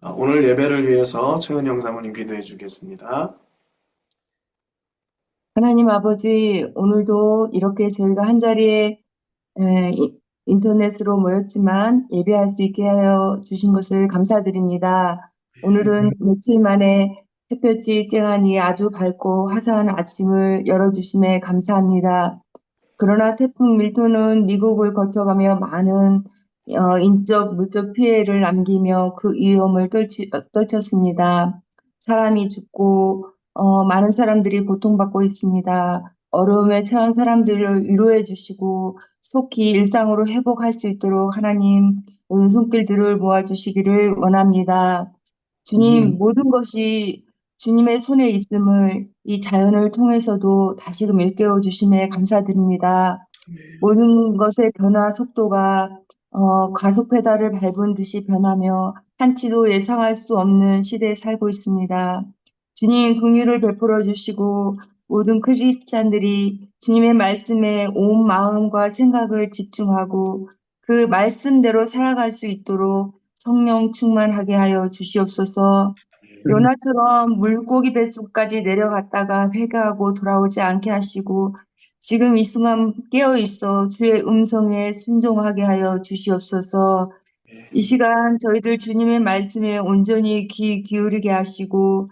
오늘 예배를 위해서 최은영 사모님 기도해 주겠습니다. 하나님 아버지, 오늘도 이렇게 저희가 한 자리에 인터넷으로 모였지만 예배할 수 있게 하여 주신 것을 감사드립니다. 오늘은 며칠 만에 햇볕이 쨍하니 아주 밝고 화사한 아침을 열어주심에 감사합니다. 그러나 태풍 밀톤은 미국을 거쳐가며 많은 인적, 물적 피해를 남기며 그 위험을 떨쳤습니다. 사람이 죽고 많은 사람들이 고통받고 있습니다. 어려움에 처한 사람들을 위로해 주시고 속히 일상으로 회복할 수 있도록 하나님 오른 손길들을 모아주시기를 원합니다. 주님, 음, 모든 것이 주님의 손에 있음을 이 자연을 통해서도 다시금 일깨워 주심에 감사드립니다. 모든 것의 변화 속도가 가속 페달을 밟은 듯이 변하며 한치도 예상할 수 없는 시대에 살고 있습니다. 주님 긍휼을 베풀어 주시고 모든 크리스찬들이 주님의 말씀에 온 마음과 생각을 집중하고 그 말씀대로 살아갈 수 있도록 성령 충만하게 하여 주시옵소서. 요나처럼 물고기 뱃속까지 내려갔다가 회개하고 돌아오지 않게 하시고 지금 이 순간 깨어 있어 주의 음성에 순종하게 하여 주시옵소서. 이 시간 저희들 주님의 말씀에 온전히 귀 기울이게 하시고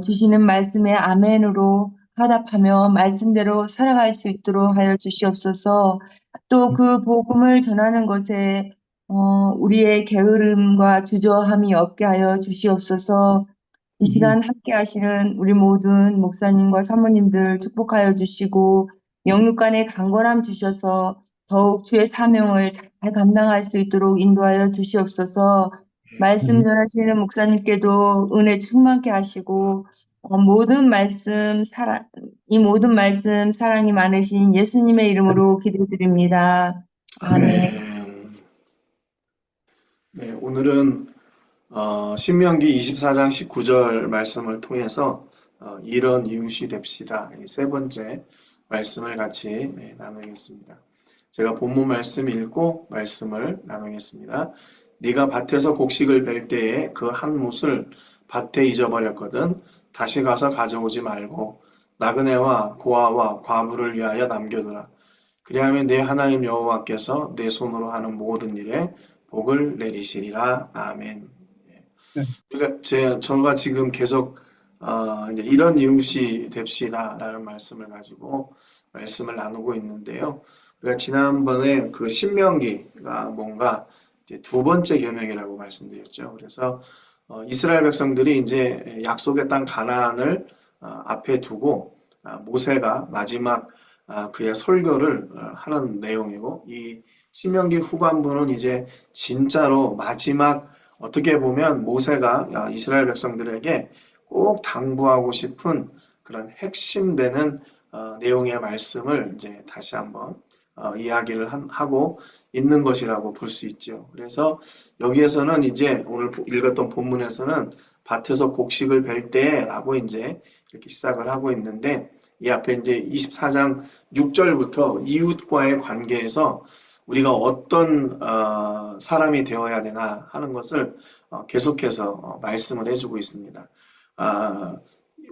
주시는 말씀에 아멘으로 화답하며 말씀대로 살아갈 수 있도록 하여 주시옵소서. 또 그 복음을 전하는 것에 우리의 게으름과 주저함이 없게 하여 주시옵소서. 이 시간 함께 하시는 우리 모든 목사님과 사모님들 축복하여 주시고 영육 간의 강건함 주셔서 더욱 주의 사명을 잘 감당할 수 있도록 인도하여 주시옵소서. 말씀 전하시는 목사님께도 은혜 충만케 하시고 이 모든 말씀 사랑이 많으신 예수님의 이름으로 기도드립니다. 아멘. 아멘. 네, 오늘은 신명기 24장 19절 말씀을 통해서 이런 이웃이 됩시다. 이 세 번째 말씀을 같이 나누겠습니다. 제가 본문 말씀 읽고 말씀을 나누겠습니다. 네가 밭에서 곡식을 벨 때에 그 한 뭇을 밭에 잊어버렸거든 다시 가서 가져오지 말고 나그네와 고아와 과부를 위하여 남겨두라. 그리하면 내 하나님 여호와께서 내 손으로 하는 모든 일에 복을 내리시리라. 아멘. 그러니까 저가 지금 계속 이제 이런 이웃이 됩시다라는 말씀을 가지고 말씀을 나누고 있는데요. 우리가 지난번에 그 신명기가 뭔가 이제 두 번째 계명이라고 말씀드렸죠. 그래서 이스라엘 백성들이 이제 약속의 땅 가나안을 앞에 두고 모세가 마지막 그의 설교를 하는 내용이고 이 신명기 후반부는 이제 진짜로 마지막 어떻게 보면 모세가 이스라엘 백성들에게 꼭 당부하고 싶은 그런 핵심되는 내용의 말씀을 이제 다시 한번 이야기를 하고 있는 것이라고 볼 수 있죠. 그래서 여기에서는 이제 오늘 읽었던 본문에서는 밭에서 곡식을 벨 때라고 이제 이렇게 시작을 하고 있는데 이 앞에 이제 24장 6절부터 이웃과의 관계에서 우리가 어떤 사람이 되어야 되나 하는 것을 계속해서 말씀을 해주고 있습니다. 아,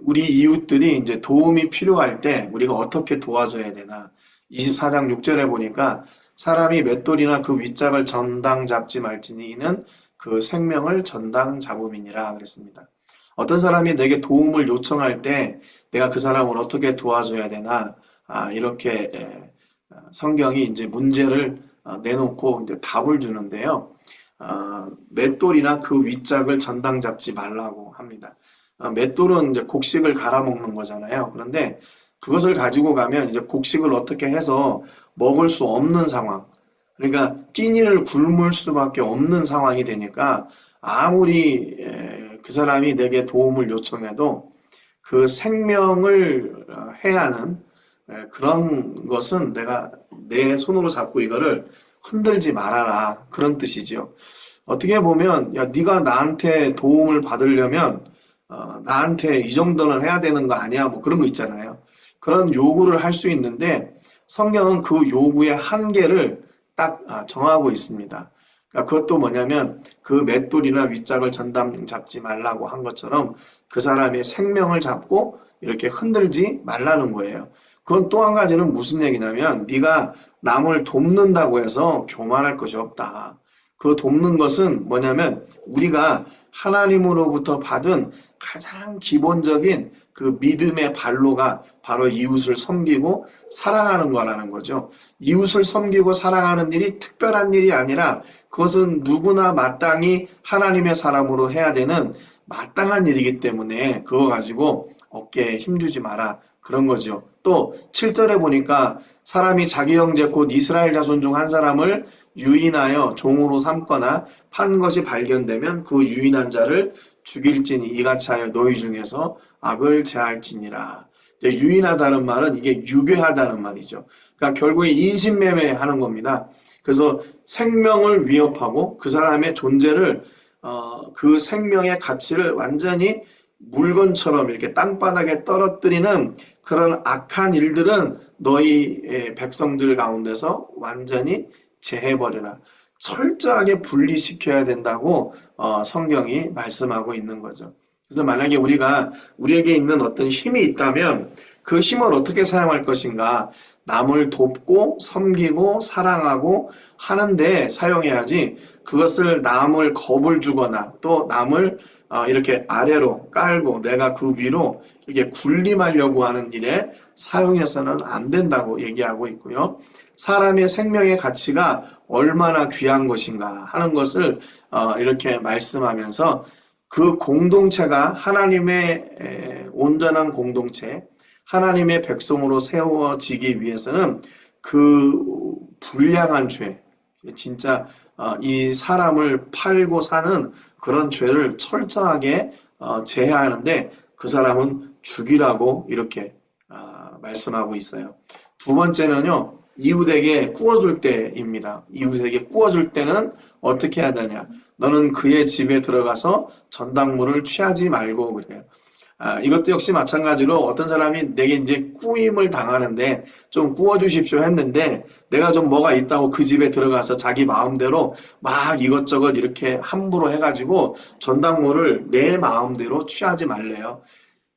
우리 이웃들이 이제 도움이 필요할 때 우리가 어떻게 도와줘야 되나? 24장 6절에 보니까 사람이 맷돌이나 그 윗짝을 전당 잡지 말지니 이는 그 생명을 전당 잡음이니라 그랬습니다. 어떤 사람이 내게 도움을 요청할 때 내가 그 사람을 어떻게 도와줘야 되나? 이렇게 성경이 이제 문제를 내놓고 이제 답을 주는데요. 맷돌이나 그 윗짝을 전당 잡지 말라고 합니다. 맷돌은 이제 곡식을 갈아 먹는 거잖아요. 그런데 그것을 가지고 가면 이제 곡식을 어떻게 해서 먹을 수 없는 상황. 그러니까 끼니를 굶을 수밖에 없는 상황이 되니까 아무리 그 사람이 내게 도움을 요청해도 그 생명을 해하는 그런 것은 내가 내 손으로 잡고 이거를 흔들지 말아라. 그런 뜻이지요. 어떻게 보면 야 네가 나한테 도움을 받으려면 나한테 이 정도는 해야 되는 거 아니야? 뭐 그런 거 있잖아요. 그런 요구를 할 수 있는데 성경은 그 요구의 한계를 딱 정하고 있습니다. 그러니까 그것도 뭐냐면 그 맷돌이나 윗짝을 전담 잡지 말라고 한 것처럼 그 사람의 생명을 잡고 이렇게 흔들지 말라는 거예요. 그건 또 한 가지는 무슨 얘기냐면 네가 남을 돕는다고 해서 교만할 것이 없다. 그 돕는 것은 뭐냐면 우리가 하나님으로부터 받은 가장 기본적인 그 믿음의 발로가 바로 이웃을 섬기고 사랑하는 거라는 거죠. 이웃을 섬기고 사랑하는 일이 특별한 일이 아니라 그것은 누구나 마땅히 하나님의 사람으로 해야 되는 마땅한 일이기 때문에 그거 가지고 어깨에 힘주지 마라. 그런 거죠. 또 7절에 보니까 사람이 자기 형제 곧 이스라엘 자손 중 한 사람을 유인하여 종으로 삼거나 판 것이 발견되면 그 유인한 자를 죽일지니 이같이 하여 너희 중에서 악을 제할지니라. 유인하다는 말은 이게 유괴하다는 말이죠. 그러니까 결국에 인신매매하는 겁니다. 그래서 생명을 위협하고 그 사람의 존재를 그 생명의 가치를 완전히 물건처럼 이렇게 땅바닥에 떨어뜨리는 그런 악한 일들은 너희 백성들 가운데서 완전히 제해버려라. 철저하게 분리시켜야 된다고 성경이 말씀하고 있는 거죠. 그래서 만약에 우리에게 있는 어떤 힘이 있다면 그 힘을 어떻게 사용할 것인가? 남을 돕고 섬기고 사랑하고 하는데 사용해야지 그것을 남을 겁을 주거나 또 남을 이렇게 아래로 깔고 내가 그 위로 이렇게 군림하려고 하는 일에 사용해서는 안 된다고 얘기하고 있고요. 사람의 생명의 가치가 얼마나 귀한 것인가 하는 것을 이렇게 말씀하면서 그 공동체가 하나님의 온전한 공동체, 하나님의 백성으로 세워지기 위해서는 그 불량한 죄, 진짜 이 사람을 팔고 사는 그런 죄를 철저하게 제해하는데 그 사람은 죽이라고 이렇게 말씀하고 있어요. 두 번째는요. 이웃에게 구워줄 때입니다. 이웃에게 구워줄 때는 어떻게 해야 되냐? 너는 그의 집에 들어가서 전당물을 취하지 말고 그래요. 이것도 역시 마찬가지로 어떤 사람이 내게 이제 꾸임을 당하는데 좀 구워주십시오 했는데 내가 좀 뭐가 있다고 그 집에 들어가서 자기 마음대로 막 이것저것 이렇게 함부로 해가지고 전당물을 내 마음대로 취하지 말래요.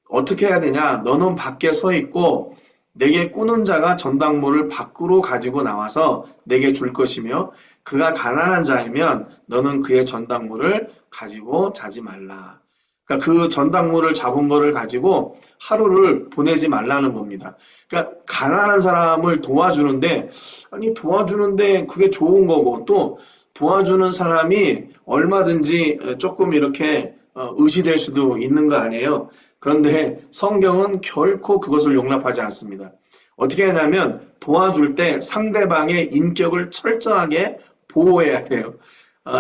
어떻게 해야 되냐? 너는 밖에 서 있고 내게 꾸는 자가 전당물을 밖으로 가지고 나와서 내게 줄 것이며 그가 가난한 자이면 너는 그의 전당물을 가지고 자지 말라. 그러니까 그 전당물을 잡은 거를 가지고 하루를 보내지 말라는 겁니다. 그러니까 가난한 사람을 도와주는데 아니 도와주는데 그게 좋은 거고 또 도와주는 사람이 얼마든지 조금 이렇게 의시될 수도 있는 거 아니에요. 그런데 성경은 결코 그것을 용납하지 않습니다. 어떻게 하냐면 도와줄 때 상대방의 인격을 철저하게 보호해야 돼요.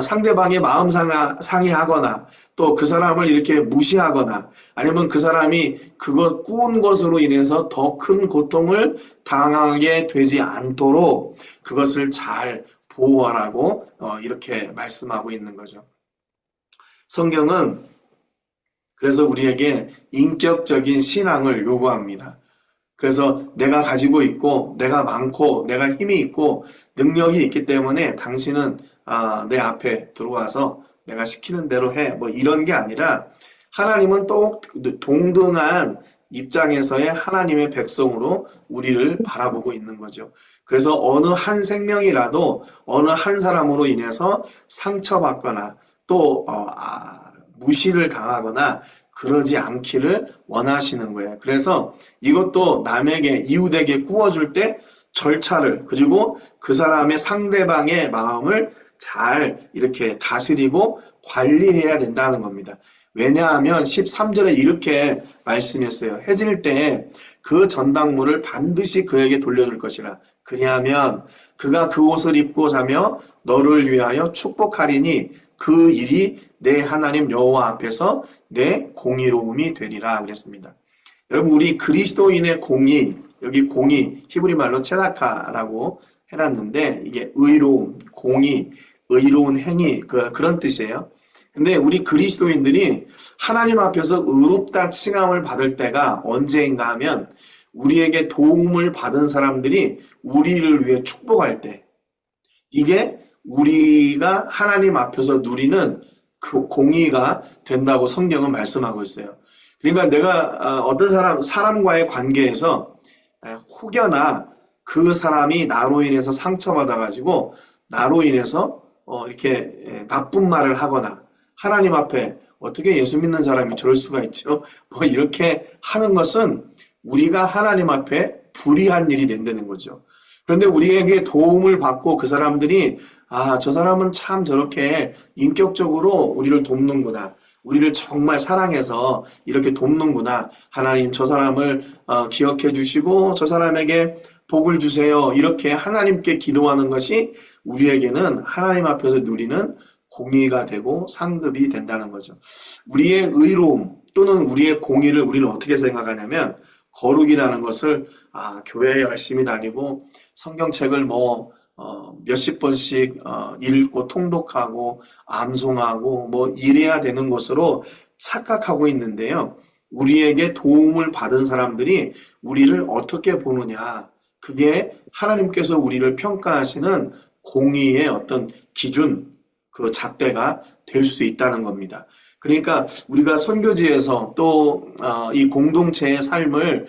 상대방의 마음 상해하거나 또 그 사람을 이렇게 무시하거나 아니면 그 사람이 그것 꾸은 것으로 인해서 더 큰 고통을 당하게 되지 않도록 그것을 잘 보호하라고 이렇게 말씀하고 있는 거죠. 성경은 그래서 우리에게 인격적인 신앙을 요구합니다. 그래서 내가 가지고 있고 내가 많고 내가 힘이 있고 능력이 있기 때문에 당신은 내 앞에 들어와서 내가 시키는 대로 해. 뭐 이런 게 아니라 하나님은 또 동등한 입장에서의 하나님의 백성으로 우리를 바라보고 있는 거죠. 그래서 어느 한 생명이라도 어느 한 사람으로 인해서 상처받거나 또 무시를 당하거나 그러지 않기를 원하시는 거예요. 그래서 이것도 남에게 이웃에게 구워줄 때 절차를 그리고 그 사람의 상대방의 마음을 잘 이렇게 다스리고 관리해야 된다는 겁니다. 왜냐하면 13절에 이렇게 말씀했어요. 해질 때 그 전당물을 반드시 그에게 돌려줄 것이라. 그리하면 그가 그 옷을 입고 자며 너를 위하여 축복하리니 그 일이 내 하나님 여호와 앞에서 내 공의로움이 되리라 그랬습니다. 여러분 우리 그리스도인의 공의 여기 공의 히브리 말로 체다카라고 해놨는데 이게 의로움, 공의, 의로운 행위 그런 뜻이에요. 근데 우리 그리스도인들이 하나님 앞에서 의롭다 칭함을 받을 때가 언제인가 하면 우리에게 도움을 받은 사람들이 우리를 위해 축복할 때 이게 우리가 하나님 앞에서 누리는 그 공의가 된다고 성경은 말씀하고 있어요. 그러니까 내가 어떤 사람과의 관계에서 혹여나 그 사람이 나로 인해서 상처받아가지고 나로 인해서 이렇게 나쁜 말을 하거나 하나님 앞에 어떻게 예수 믿는 사람이 저럴 수가 있죠? 뭐 이렇게 하는 것은 우리가 하나님 앞에 불의한 일이 된다는 거죠. 그런데 우리에게 도움을 받고 그 사람들이 저 사람은 참 저렇게 인격적으로 우리를 돕는구나. 우리를 정말 사랑해서 이렇게 돕는구나. 하나님 저 사람을 기억해 주시고 저 사람에게 복을 주세요. 이렇게 하나님께 기도하는 것이 우리에게는 하나님 앞에서 누리는 공의가 되고 상급이 된다는 거죠. 우리의 의로움 또는 우리의 공의를 우리는 어떻게 생각하냐면 거룩이라는 것을 교회에 열심히 다니고 성경책을 몇십 번씩 읽고 통독하고 암송하고 이래야 되는 것으로 착각하고 있는데요. 우리에게 도움을 받은 사람들이 우리를 어떻게 보느냐. 그게 하나님께서 우리를 평가하시는 공의의 어떤 기준, 그 잣대가 될 수 있다는 겁니다. 그러니까 우리가 선교지에서 또 이 공동체의 삶을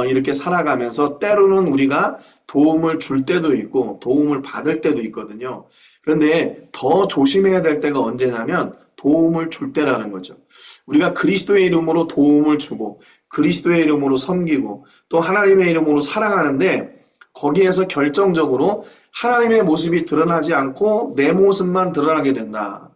이렇게 살아가면서 때로는 우리가 도움을 줄 때도 있고 도움을 받을 때도 있거든요. 그런데 더 조심해야 될 때가 언제냐면 도움을 줄 때라는 거죠. 우리가 그리스도의 이름으로 도움을 주고 그리스도의 이름으로 섬기고 또 하나님의 이름으로 사랑하는데 거기에서 결정적으로 하나님의 모습이 드러나지 않고 내 모습만 드러나게 된다.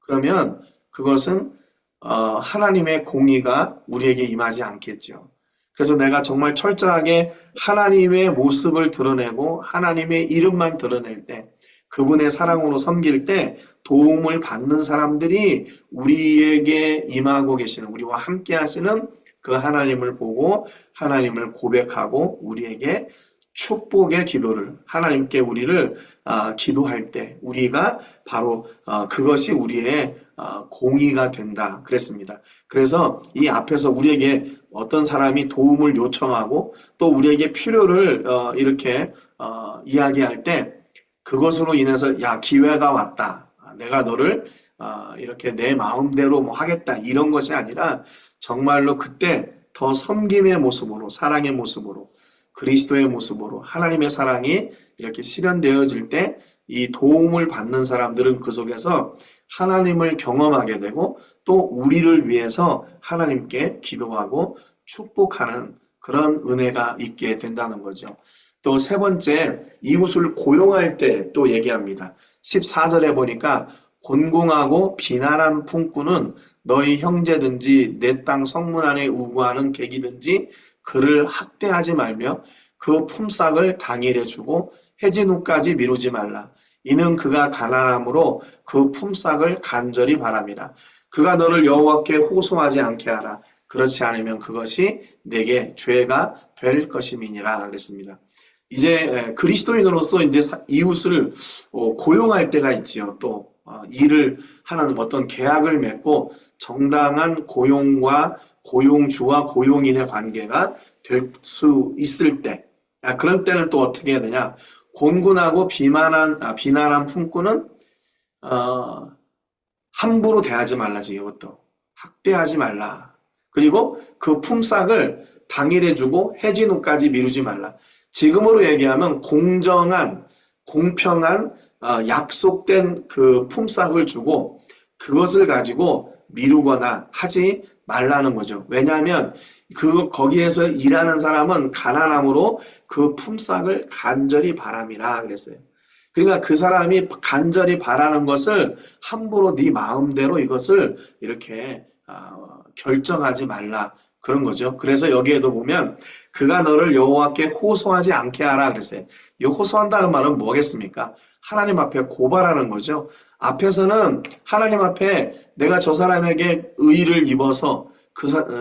그러면 그것은 하나님의 공의가 우리에게 임하지 않겠죠. 그래서 내가 정말 철저하게 하나님의 모습을 드러내고 하나님의 이름만 드러낼 때 그분의 사랑으로 섬길 때 도움을 받는 사람들이 우리에게 임하고 계시는 우리와 함께 하시는 그 하나님을 보고 하나님을 고백하고 우리에게 축복의 기도를 하나님께 우리를 기도할 때 우리가 바로 그것이 우리의 공의가 된다 그랬습니다. 그래서 이 앞에서 우리에게 어떤 사람이 도움을 요청하고 또 우리에게 필요를 이렇게 이야기할 때 그것으로 인해서 야 기회가 왔다. 내가 너를 이렇게 내 마음대로 하겠다 이런 것이 아니라 정말로 그때 더 섬김의 모습으로 사랑의 모습으로 그리스도의 모습으로 하나님의 사랑이 이렇게 실현되어질 때 이 도움을 받는 사람들은 그 속에서 하나님을 경험하게 되고 또 우리를 위해서 하나님께 기도하고 축복하는 그런 은혜가 있게 된다는 거죠. 또 세 번째, 이웃을 고용할 때 또 얘기합니다. 14절에 보니까 곤궁하고 비난한 품꾼은 너희 형제든지 내 땅 성문 안에 우구하는 객이든지 그를 학대하지 말며 그 품삯을 당일에 주고 해진 후까지 미루지 말라. 이는 그가 가난함으로 그 품삯을 간절히 바람이라. 그가 너를 여호와께 호소하지 않게 하라. 그렇지 않으면 그것이 내게 죄가 될 것임이니라 그랬습니다. 이제 그리스도인으로서 이제 이웃을 고용할 때가 있지요. 또 일을 하는 어떤 계약을 맺고 정당한 고용과 고용주와 고용인의 관계가 될 수 있을 때 그런 때는 또 어떻게 해야 되냐. 곤군하고 비난한 품꾼은 함부로 대하지 말라지. 이것도 학대하지 말라. 그리고 그 품삯을 당일에 주고 해진 후까지 미루지 말라. 지금으로 얘기하면 공정한 공평한 약속된 그 품삯을 주고 그것을 가지고 미루거나 하지 말라는 거죠. 왜냐하면 거기에서 일하는 사람은 가난함으로 그 품삯을 간절히 바람이라 그랬어요. 그러니까 그 사람이 간절히 바라는 것을 함부로 네 마음대로 이것을 이렇게 결정하지 말라 그런 거죠. 그래서 여기에도 보면 그가 너를 여호와께 호소하지 않게 하라 그랬어요. 이 호소한다는 말은 뭐겠습니까? 하나님 앞에 고발하는 거죠. 앞에서는 하나님 앞에 내가 저 사람에게 의의를 입어서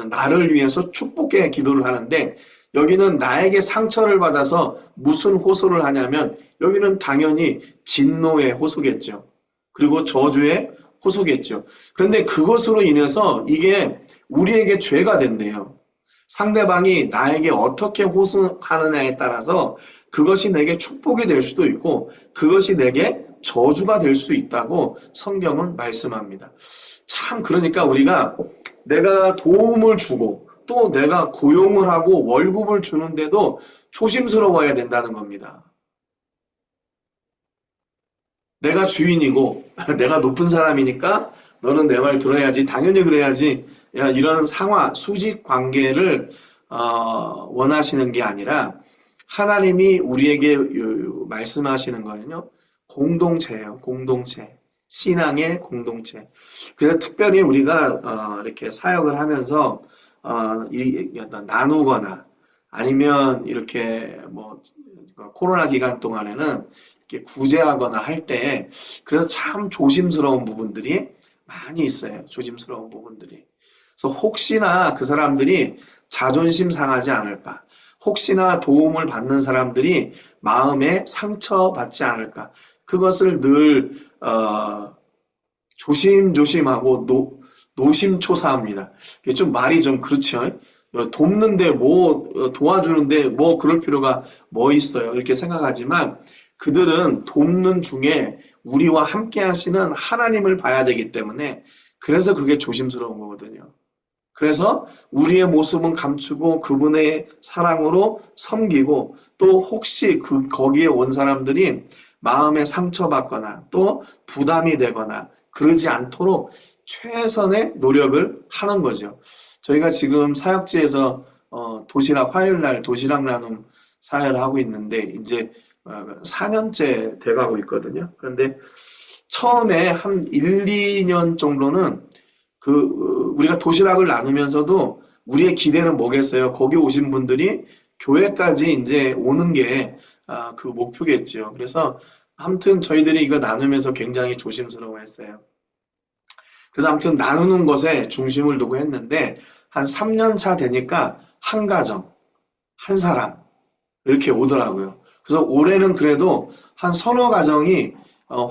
나를 위해서 축복의 기도를 하는데 여기는 나에게 상처를 받아서 무슨 호소를 하냐면 여기는 당연히 진노의 호소겠죠. 그리고 저주의 호소겠죠. 그런데 그것으로 인해서 이게 우리에게 죄가 된대요. 상대방이 나에게 어떻게 호소하느냐에 따라서 그것이 내게 축복이 될 수도 있고 그것이 내게 저주가 될 수 있다고 성경은 말씀합니다. 참 그러니까 우리가 내가 도움을 주고 또 내가 고용을 하고 월급을 주는데도 조심스러워야 된다는 겁니다. 내가 주인이고 내가 높은 사람이니까 너는 내 말 들어야지. 당연히 그래야지. 야, 이런 상하, 수직 관계를 원하시는 게 아니라 하나님이 우리에게 말씀하시는 거는요. 공동체예요. 공동체. 신앙의 공동체. 그래서 특별히 우리가 이렇게 사역을 하면서 어떤 나누거나 아니면 이렇게 뭐 코로나 기간 동안에는 이렇게 구제하거나 할 때 그래서 참 조심스러운 부분들이 많이 있어요. 조심스러운 부분들이. 그래서 혹시나 그 사람들이 자존심 상하지 않을까? 혹시나 도움을 받는 사람들이 마음에 상처받지 않을까? 그것을 늘 조심조심하고 노심초사합니다. 이게 좀 말이 좀 그렇죠. 돕는데 뭐 도와주는데 뭐 그럴 필요가 뭐 있어요. 이렇게 생각하지만 그들은 돕는 중에 우리와 함께 하시는 하나님을 봐야 되기 때문에 그래서 그게 조심스러운 거거든요. 그래서 우리의 모습은 감추고 그분의 사랑으로 섬기고 또 혹시 거기에 온 사람들이 마음에 상처받거나 또 부담이 되거나 그러지 않도록 최선의 노력을 하는 거죠. 저희가 지금 사역지에서 화요일 날 도시락 나눔 사역을 하고 있는데 이제 4년째 돼가고 있거든요. 그런데 처음에 한 1, 2년 정도는 우리가 도시락을 나누면서도 우리의 기대는 뭐겠어요? 거기 오신 분들이 교회까지 이제 오는 게 그 목표겠죠. 그래서 아무튼 저희들이 이거 나누면서 굉장히 조심스러워했어요. 그래서 아무튼 나누는 것에 중심을 두고 했는데 한 3년 차 되니까 한 가정, 한 사람 이렇게 오더라고요. 그래서 올해는 그래도 한 서너 가정이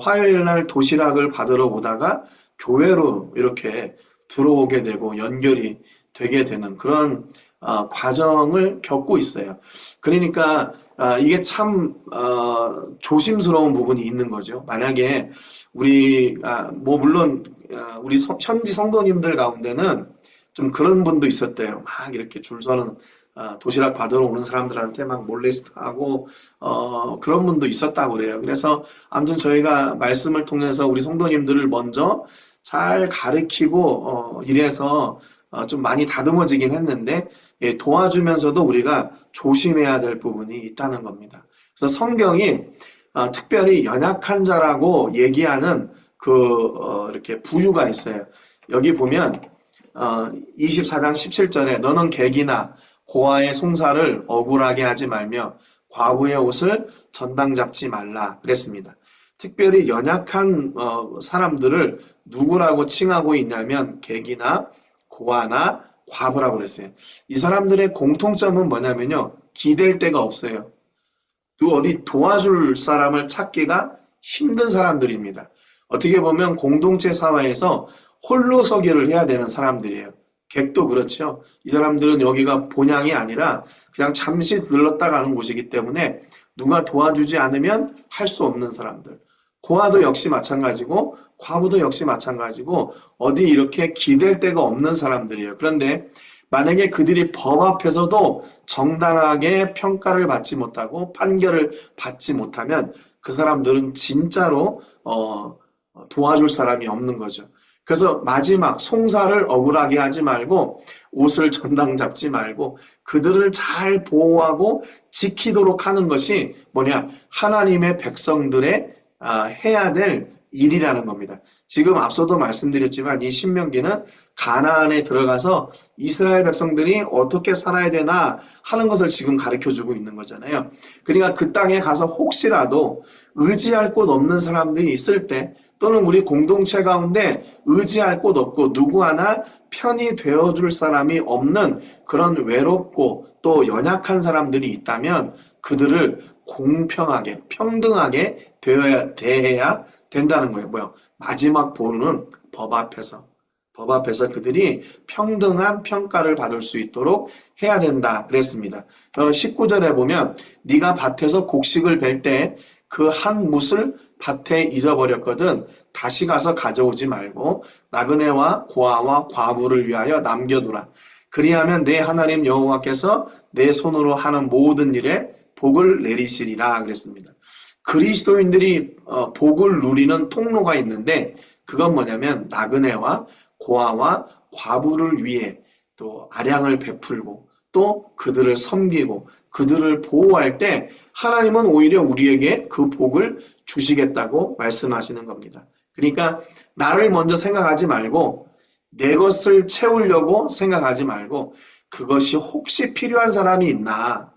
화요일 날 도시락을 받으러 오다가 교회로 이렇게 들어오게 되고 연결이 되게 되는 그런 과정을 겪고 있어요. 그러니까 이게 참 조심스러운 부분이 있는 거죠. 만약에 뭐 물론 우리 현지 성도님들 가운데는 좀 그런 분도 있었대요. 막 이렇게 줄 서는 도시락 받으러 오는 사람들한테 막 몰래스트하고 그런 분도 있었다고 그래요. 그래서 아무튼 저희가 말씀을 통해서 우리 성도님들을 먼저 잘 가르치고 이래서 좀 많이 다듬어지긴 했는데 예, 도와주면서도 우리가 조심해야 될 부분이 있다는 겁니다. 그래서 성경이 특별히 연약한 자라고 얘기하는 이렇게 부류가 있어요. 여기 보면 24장 17절에 너는 객이나 고아의 송사를 억울하게 하지 말며 과부의 옷을 전당 잡지 말라 그랬습니다. 특별히 연약한 사람들을 누구라고 칭하고 있냐면 객이나 고아나 과부라고 그랬어요. 이 사람들의 공통점은 뭐냐면요. 기댈 데가 없어요. 또 어디 도와줄 사람을 찾기가 힘든 사람들입니다. 어떻게 보면 공동체 사회에서 홀로서기를 해야 되는 사람들이에요. 객도 그렇죠. 이 사람들은 여기가 본향이 아니라 그냥 잠시 들렀다 가는 곳이기 때문에 누가 도와주지 않으면 할 수 없는 사람들. 고아도 역시 마찬가지고 과부도 역시 마찬가지고 어디 이렇게 기댈 데가 없는 사람들이에요. 그런데 만약에 그들이 법 앞에서도 정당하게 평가를 받지 못하고 판결을 받지 못하면 그 사람들은 진짜로 도와줄 사람이 없는 거죠. 그래서 마지막 송사를 억울하게 하지 말고 옷을 전당 잡지 말고 그들을 잘 보호하고 지키도록 하는 것이 뭐냐? 하나님의 백성들의 해야 될 일이라는 겁니다. 지금 앞서도 말씀드렸지만 이 신명기는 가나안에 들어가서 이스라엘 백성들이 어떻게 살아야 되나 하는 것을 지금 가르쳐주고 있는 거잖아요. 그러니까 그 땅에 가서 혹시라도 의지할 곳 없는 사람들이 있을 때 또는 우리 공동체 가운데 의지할 곳 없고 누구 하나 편이 되어줄 사람이 없는 그런 외롭고 또 연약한 사람들이 있다면 그들을 공평하게 평등하게 대해야 된다는 거예요. 뭐요? 마지막 보루는 법 앞에서 법 앞에서 그들이 평등한 평가를 받을 수 있도록 해야 된다 그랬습니다. 19절에 보면 네가 밭에서 곡식을 벨 때 그 한 뭇을 밭에 잊어버렸거든 다시 가서 가져오지 말고 나그네와 고아와 과부를 위하여 남겨두라. 그리하면 내 하나님 여호와께서 내 손으로 하는 모든 일에 복을 내리시리라 그랬습니다. 그리스도인들이 복을 누리는 통로가 있는데 그건 뭐냐면 나그네와 고아와 과부를 위해 또 아량을 베풀고 또 그들을 섬기고 그들을 보호할 때 하나님은 오히려 우리에게 그 복을 주시겠다고 말씀하시는 겁니다. 그러니까 나를 먼저 생각하지 말고 내 것을 채우려고 생각하지 말고 그것이 혹시 필요한 사람이 있나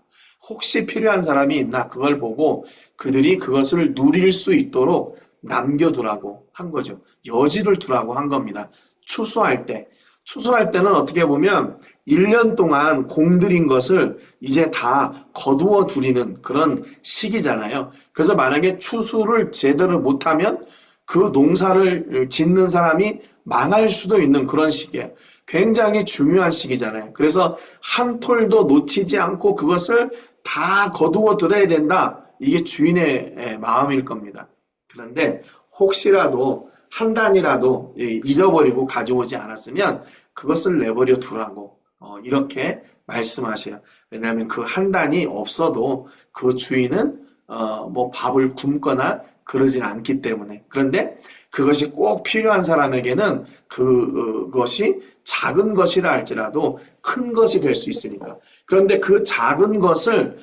혹시 필요한 사람이 있나 그걸 보고 그들이 그것을 누릴 수 있도록 남겨두라고 한 거죠. 여지를 두라고 한 겁니다. 추수할 때는 어떻게 보면 1년 동안 공들인 것을 이제 다 거두어 두리는 그런 시기잖아요. 그래서 만약에 추수를 제대로 못하면 그 농사를 짓는 사람이 망할 수도 있는 그런 시기예요. 굉장히 중요한 시기잖아요. 그래서 한 톨도 놓치지 않고 그것을 다 거두어 들어야 된다. 이게 주인의 마음일 겁니다. 그런데 혹시라도 한 단이라도 잊어버리고 가져오지 않았으면 그것을 내버려 두라고 이렇게 말씀하셔요. 왜냐하면 그 한 단이 없어도 그 주인은 뭐 밥을 굶거나 그러진 않기 때문에. 그런데 그것이 꼭 필요한 사람에게는 그것이 작은 것이라 할지라도 큰 것이 될 수 있으니까. 그런데 그 작은 것을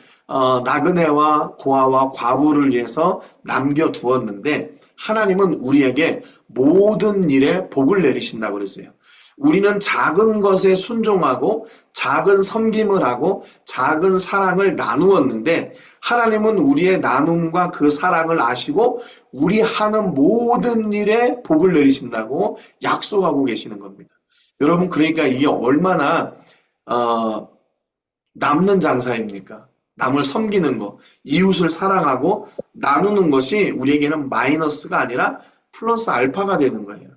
나그네와 고아와 과부를 위해서 남겨두었는데 하나님은 우리에게 모든 일에 복을 내리신다고 그랬어요. 우리는 작은 것에 순종하고 작은 섬김을 하고 작은 사랑을 나누었는데 하나님은 우리의 나눔과 그 사랑을 아시고 우리 하는 모든 일에 복을 내리신다고 약속하고 계시는 겁니다. 여러분 그러니까 이게 얼마나 남는 장사입니까? 남을 섬기는 거, 이웃을 사랑하고 나누는 것이 우리에게는 마이너스가 아니라 플러스 알파가 되는 거예요.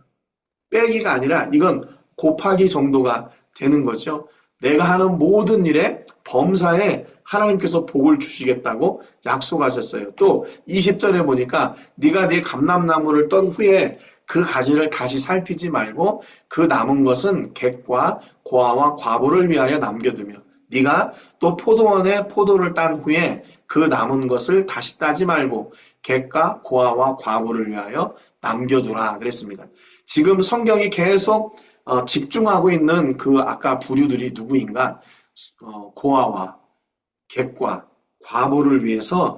빼기가 아니라 이건 곱하기 정도가 되는 거죠. 내가 하는 모든 일에 범사에 하나님께서 복을 주시겠다고 약속하셨어요. 또 20절에 보니까 네가 네 감람나무를 떤 후에 그 가지를 다시 살피지 말고 그 남은 것은 객과 고아와 과부를 위하여 남겨두며 네가 또 포도원에 포도를 딴 후에 그 남은 것을 다시 따지 말고 객과 고아와 과부를 위하여 남겨두라 그랬습니다. 지금 성경이 계속 집중하고 있는 그 아까 부류들이 누구인가? 고아와 객과 과부를 위해서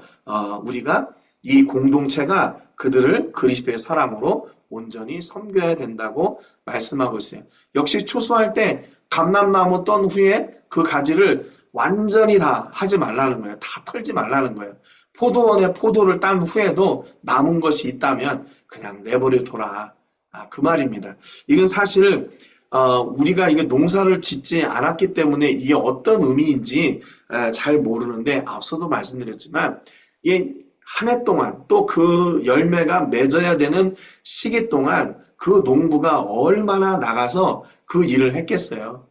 우리가 이 공동체가 그들을 그리스도의 사람으로 온전히 섬겨야 된다고 말씀하고 있어요. 역시 추수할 때 감람나무 떤 후에 그 가지를 완전히 다 하지 말라는 거예요. 다 털지 말라는 거예요. 포도원에 포도를 딴 후에도 남은 것이 있다면 그냥 내버려 둬라. 그 말입니다. 이건 사실 우리가 이게 농사를 짓지 않았기 때문에 이게 어떤 의미인지 잘 모르는데 앞서도 말씀드렸지만 이게 한 해 동안 또 그 열매가 맺어야 되는 시기 동안 그 농부가 얼마나 나가서 그 일을 했겠어요.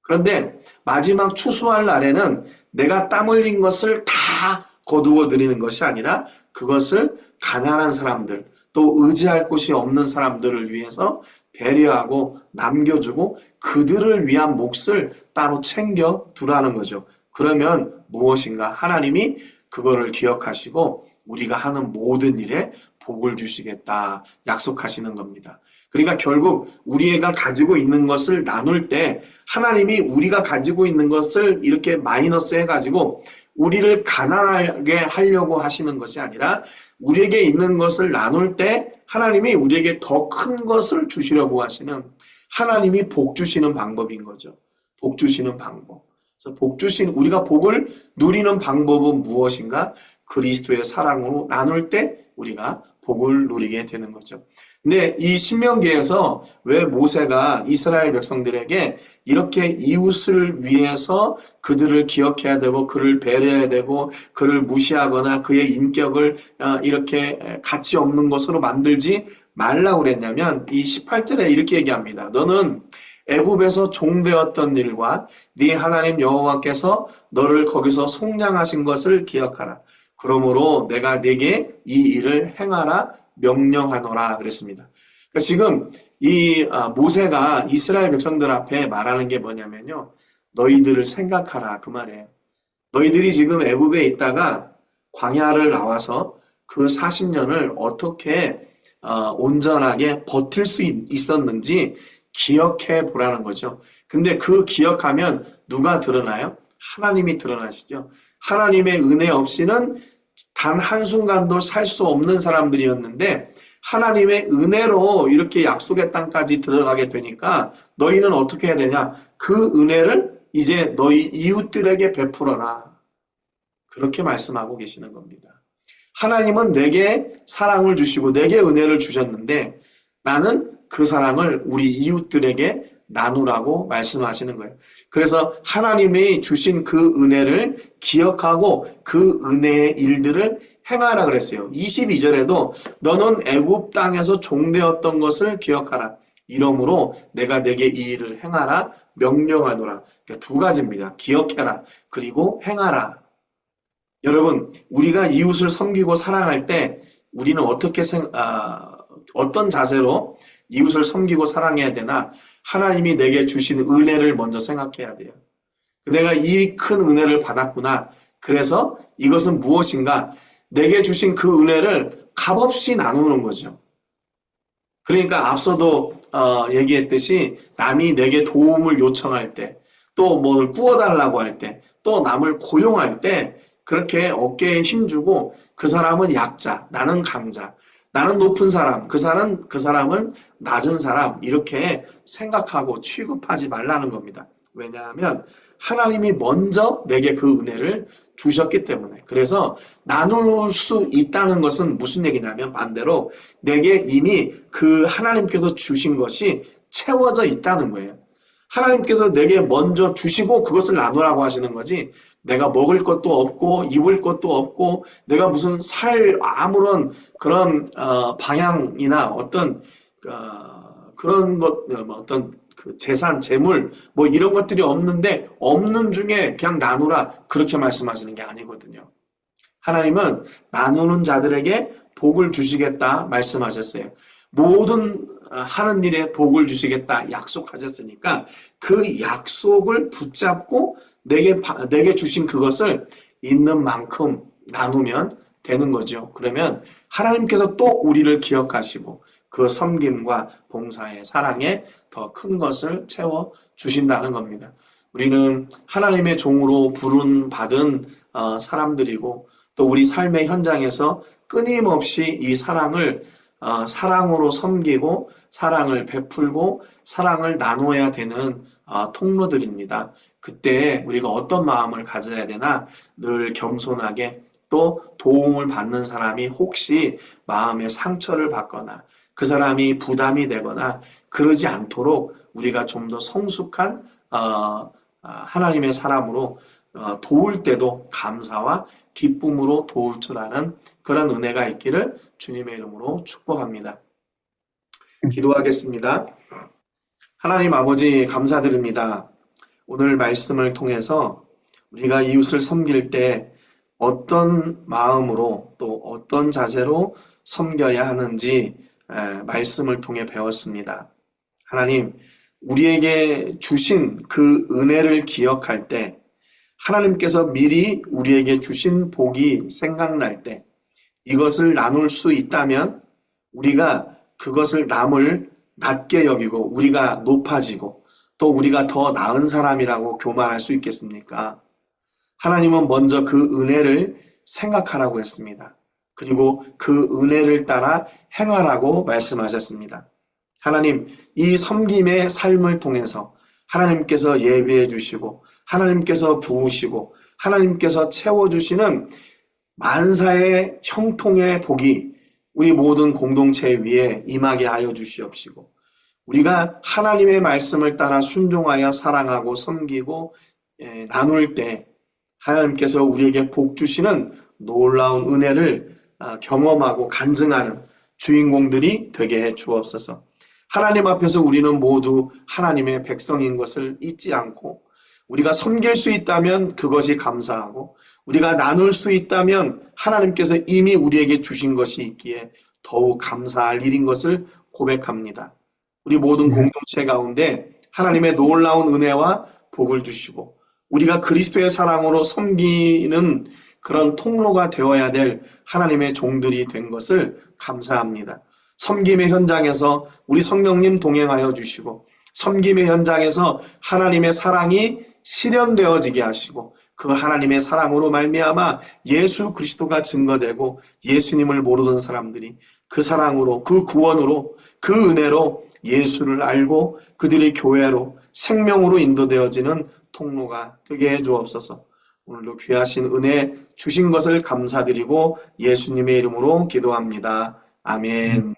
그런데 마지막 추수할 날에는 내가 땀 흘린 것을 다 거두어 드리는 것이 아니라 그것을 가난한 사람들 또 의지할 곳이 없는 사람들을 위해서 배려하고 남겨주고 그들을 위한 몫을 따로 챙겨 두라는 거죠. 그러면 무엇인가 하나님이 그거를 기억하시고 우리가 하는 모든 일에 복을 주시겠다 약속하시는 겁니다. 그러니까 결국 우리가 가지고 있는 것을 나눌 때 하나님이 우리가 가지고 있는 것을 이렇게 마이너스 해가지고 우리를 가난하게 하려고 하시는 것이 아니라 우리에게 있는 것을 나눌 때 하나님이 우리에게 더 큰 것을 주시려고 하시는 하나님이 복 주시는 방법인 거죠. 복 주시는 방법. 그래서 우리가 복을 누리는 방법은 무엇인가? 그리스도의 사랑으로 나눌 때 우리가 복을 누리게 되는 거죠. 근데 이 신명기에서 왜 모세가 이스라엘 백성들에게 이렇게 이웃을 위해서 그들을 기억해야 되고 그를 배려해야 되고 그를 무시하거나 그의 인격을 이렇게 가치 없는 것으로 만들지 말라고 그랬냐면 이 18절에 이렇게 얘기합니다. 너는 애굽에서 종되었던 일과 네 하나님 여호와께서 너를 거기서 속량하신 것을 기억하라. 그러므로 내가 네게 이 일을 행하라 명령하노라 그랬습니다. 그러니까 지금 이 모세가 이스라엘 백성들 앞에 말하는 게 뭐냐면요. 너희들을 생각하라 그 말이에요. 너희들이 지금 애굽에 있다가 광야를 나와서 그 40년을 어떻게 온전하게 버틸 수 있었는지 기억해 보라는 거죠. 근데 그 기억하면 누가 드러나요? 하나님이 드러나시죠. 하나님의 은혜 없이는 단 한순간도 살 수 없는 사람들이었는데 하나님의 은혜로 이렇게 약속의 땅까지 들어가게 되니까 너희는 어떻게 해야 되냐? 그 은혜를 이제 너희 이웃들에게 베풀어라. 그렇게 말씀하고 계시는 겁니다. 하나님은 내게 사랑을 주시고 내게 은혜를 주셨는데 나는 그 사랑을 우리 이웃들에게 나누라고 말씀하시는 거예요. 그래서 하나님이 주신 그 은혜를 기억하고 그 은혜의 일들을 행하라 그랬어요. 22절에도 너는 애굽 땅에서 종되었던 것을 기억하라. 이러므로 내가 내게 이 일을 행하라 명령하노라. 그러니까 두 가지입니다. 기억해라. 그리고 행하라. 여러분, 우리가 이웃을 섬기고 사랑할 때 우리는 어떤 자세로 이웃을 섬기고 사랑해야 되나? 하나님이 내게 주신 은혜를 먼저 생각해야 돼요. 내가 이 큰 은혜를 받았구나. 그래서 이것은 무엇인가? 내게 주신 그 은혜를 값없이 나누는 거죠. 그러니까 앞서도 얘기했듯이 남이 내게 도움을 요청할 때, 또 뭘 구워달라고 할 때, 또 남을 고용할 때 그렇게 어깨에 힘주고 그 사람은 약자, 나는 강자, 나는 높은 사람, 그 사람은 낮은 사람 이렇게 생각하고 취급하지 말라는 겁니다. 왜냐하면 하나님이 먼저 내게 그 은혜를 주셨기 때문에. 그래서 나눌 수 있다는 것은 무슨 얘기냐면 반대로 내게 이미 그 하나님께서 주신 것이 채워져 있다는 거예요. 하나님께서 내게 먼저 주시고 그것을 나누라고 하시는 거지 내가 먹을 것도 없고 입을 것도 없고 내가 무슨 아무런 그런 방향이나 어떤 그런 것 어떤 그 재산, 재물 뭐 이런 것들이 없는데 없는 중에 그냥 나누라 그렇게 말씀하시는 게 아니거든요. 하나님은 나누는 자들에게 복을 주시겠다 말씀하셨어요. 모든 하는 일에 복을 주시겠다 약속하셨으니까 그 약속을 붙잡고 내게 주신 그것을 있는 만큼 나누면 되는 거죠. 그러면 하나님께서 또 우리를 기억하시고 그 섬김과 봉사의 사랑에 더 큰 것을 채워 주신다는 겁니다. 우리는 하나님의 종으로 부름 받은 사람들이고 또 우리 삶의 현장에서 끊임없이 이 사랑을 사랑으로 섬기고 사랑을 베풀고 사랑을 나누어야 되는 통로들입니다. 그때 우리가 어떤 마음을 가져야 되나 늘 겸손하게 또 도움을 받는 사람이 혹시 마음의 상처를 받거나 그 사람이 부담이 되거나 그러지 않도록 우리가 좀 더 성숙한 하나님의 사람으로 도울 때도 감사와 기쁨으로 도울 줄 아는 그런 은혜가 있기를 주님의 이름으로 축복합니다. 기도하겠습니다. 하나님 아버지 감사드립니다. 오늘 말씀을 통해서 우리가 이웃을 섬길 때 어떤 마음으로 또 어떤 자세로 섬겨야 하는지 말씀을 통해 배웠습니다. 하나님, 우리에게 주신 그 은혜를 기억할 때 하나님께서 미리 우리에게 주신 복이 생각날 때 이것을 나눌 수 있다면 우리가 그것을 남을 낮게 여기고 우리가 높아지고 또 우리가 더 나은 사람이라고 교만할 수 있겠습니까? 하나님은 먼저 그 은혜를 생각하라고 했습니다. 그리고 그 은혜를 따라 행하라고 말씀하셨습니다. 하나님, 이 섬김의 삶을 통해서 하나님께서 예배해 주시고 하나님께서 부으시고 하나님께서 채워주시는 만사의 형통의 복이 우리 모든 공동체 위에 임하게 하여 주시옵시고, 우리가 하나님의 말씀을 따라 순종하여 사랑하고 섬기고 나눌 때 하나님께서 우리에게 복 주시는 놀라운 은혜를 경험하고 간증하는 주인공들이 되게 해 주옵소서. 하나님 앞에서 우리는 모두 하나님의 백성인 것을 잊지 않고, 우리가 섬길 수 있다면 그것이 감사하고, 우리가 나눌 수 있다면 하나님께서 이미 우리에게 주신 것이 있기에 더욱 감사할 일인 것을 고백합니다. 우리 모든 공동체 가운데 하나님의 놀라운 은혜와 복을 주시고, 우리가 그리스도의 사랑으로 섬기는 그런 통로가 되어야 될 하나님의 종들이 된 것을 감사합니다. 섬김의 현장에서 우리 성령님 동행하여 주시고, 섬김의 현장에서 하나님의 사랑이 실현되어지게 하시고, 그 하나님의 사랑으로 말미암아 예수 그리스도가 증거되고, 예수님을 모르는 사람들이 그 사랑으로, 그 구원으로, 그 은혜로 예수를 알고 그들의 교회로, 생명으로 인도되어지는 통로가 되게 해 주옵소서. 오늘도 귀하신 은혜 주신 것을 감사드리고 예수님의 이름으로 기도합니다. 아멘.